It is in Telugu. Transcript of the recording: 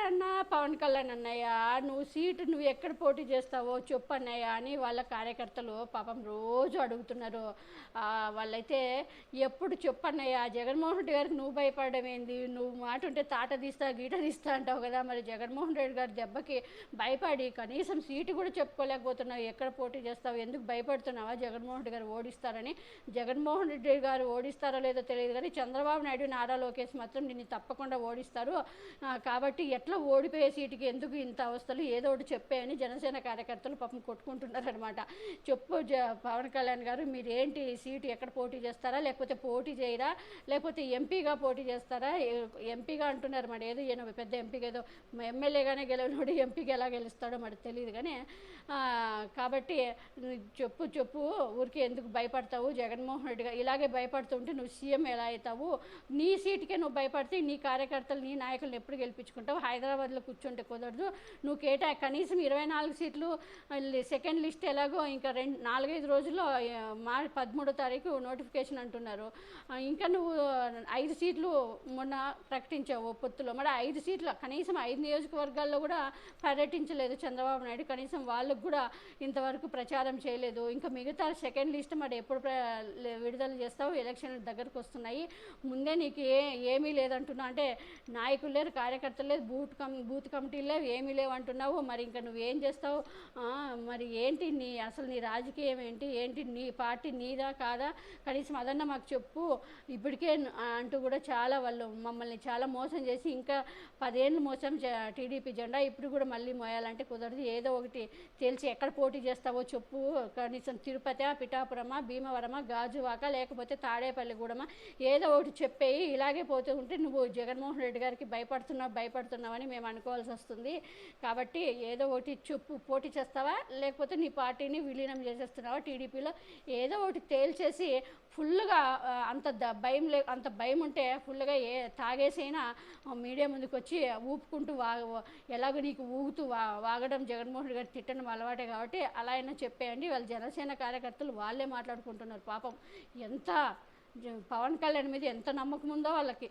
అన్న పవన్ కళ్యాణ్ అన్నయ్య, నువ్వు సీటు నువ్వు ఎక్కడ పోటీ చేస్తావో చెప్పు అన్నయ్య అని వాళ్ళ కార్యకర్తలు పాపం రోజు అడుగుతున్నారు. వాళ్ళైతే ఎప్పుడు చెప్పు అన్నయ్య, జగన్మోహన్ రెడ్డి గారికి నువ్వు భయపడడం ఏంది, నువ్వు మాట ఉంటే తాట తీస్తా గీట తీస్తా అంటావు కదా, మరి జగన్మోహన్ రెడ్డి గారి దెబ్బకి భయపడి కనీసం సీటు కూడా చెప్పుకోలేకపోతున్నావు, ఎక్కడ పోటీ చేస్తావు, ఎందుకు భయపడుతున్నావా జగన్మోహన్ రెడ్డి గారు ఓడిస్తారని. జగన్మోహన్ రెడ్డి గారు ఓడిస్తారో లేదో తెలియదు కానీ చంద్రబాబు నాయుడు నారా లోకేష్ మాత్రం నిన్ను తప్పకుండా ఓడిస్తారు, కాబట్టి ఎట్లా ఓడిపోయే సీటుకి ఎందుకు ఇంత అవస్థలు, ఏదో ఒకటి చెప్పేయని జనసేన కార్యకర్తలు పాపం కొట్టుకుంటున్నారనమాట. చెప్పు పవన్ కళ్యాణ్ గారు, మీరేంటి సీటు ఎక్కడ పోటీ చేస్తారా, లేకపోతే పోటీ చేయరా, లేకపోతే ఎంపీగా పోటీ చేస్తారా, ఎంపీగా అంటున్నారు మరి, ఏదో ఈయన పెద్ద ఎంపీగా ఏదో ఎమ్మెల్యేగానే గెలవనోడు ఎంపీగా ఎలా గెలుస్తాడో మరి తెలియదు కానీ, కాబట్టి చెప్పు ఊరికి ఎందుకు భయపడతావు, జగన్మోహన్ రెడ్డి గారు ఇలాగే భయపడుతుంటే నువ్వు సీఎం ఎలా అవుతావు, నీ సీటుకే నువ్వు భయపడితే నీ కార్యకర్తలు నీ నాయకులను ఎప్పుడు గెలిపించుకుంటావు, హైదరాబాద్లో కూర్చుంటే కుదరదు, నువ్వు కనీసం 24 సీట్లు సెకండ్ లిస్ట్ ఎలాగో ఇంకా 4-5 రోజుల్లో 13వ తారీఖు నోటిఫికేషన్ అంటున్నారు, ఇంకా నువ్వు 5 సీట్లు మొన్న ప్రకటించావు పొత్తులో, మరి 5 సీట్లు కనీసం 5 నియోజకవర్గాల్లో కూడా పర్యటించలేదు చంద్రబాబు నాయుడు, కనీసం వాళ్ళకు కూడా ఇంతవరకు ప్రచారం చేయలేదు, ఇంకా మిగతా సెకండ్ లిస్ట్ మరి ఎప్పుడు విడుదల చేస్తావు, ఎలక్షన్లు దగ్గరకు వస్తున్నాయి, ముందే నీకు ఏమీ లేదంటున్నా అంటే నాయకులు లేరు, కార్యకర్తలు లేదు, బూత్ కమిటీలు లేవు, ఏమీ లేవు అంటున్నావు, మరి ఇంకా నువ్వేం చేస్తావు, మరి ఏంటి అసలు నీ రాజకీయం ఏంటి నీ పార్టీ నీదా కాదా, కనీసం అదన్నా మాకు చెప్పు, ఇప్పటికే అంటూ కూడా చాలా వాళ్ళు మమ్మల్ని చాలా మోసం చేసి ఇంకా 10 ఏళ్ళు మోసం టీడీపీ జెండా ఇప్పుడు కూడా మళ్ళీ మోయాలంటే కుదరదు, ఏదో ఒకటి తెలిసి ఎక్కడ పోటీ చేస్తావో చెప్పు, కనీసం తిరుపతి, పిఠాపురమా, భీమవరమా, గాజువాక, లేకపోతే తాడేపల్లిగూడమా, ఏదో ఒకటి చెప్పేయి, ఇలాగే పోతూ ఉంటే నువ్వు జగన్మోహన్ రెడ్డి గారికి భయపడుతున్నావని మేము అనుకోవాల్సి వస్తుంది, కాబట్టి ఏదో ఒకటి చెప్పు, పోటీ చేస్తావా లేకపోతే నీ పార్టీని విలీనం చేసేస్తున్నావా టీడీపీలో, ఏదో ఒకటి తేల్చేసి ఫుల్గా అంత భయం ఉంటే ఫుల్గా తాగేసైనా మీడియా ముందుకు వచ్చి ఊపుకుంటూ ఎలాగో నీకు ఊగుతూ వాగడం జగన్మోహన్ రెడ్డి గారు తిట్టడం అలవాటే కాబట్టి అలా అయినా చెప్పేయండి. వాళ్ళ జనసేన కార్యకర్తలు వాళ్ళే మాట్లాడుకుంటున్నారు పాపం, ఎంత పవన్ కళ్యాణ్ మీద ఎంత నమ్మకం ఉందో వాళ్ళకి.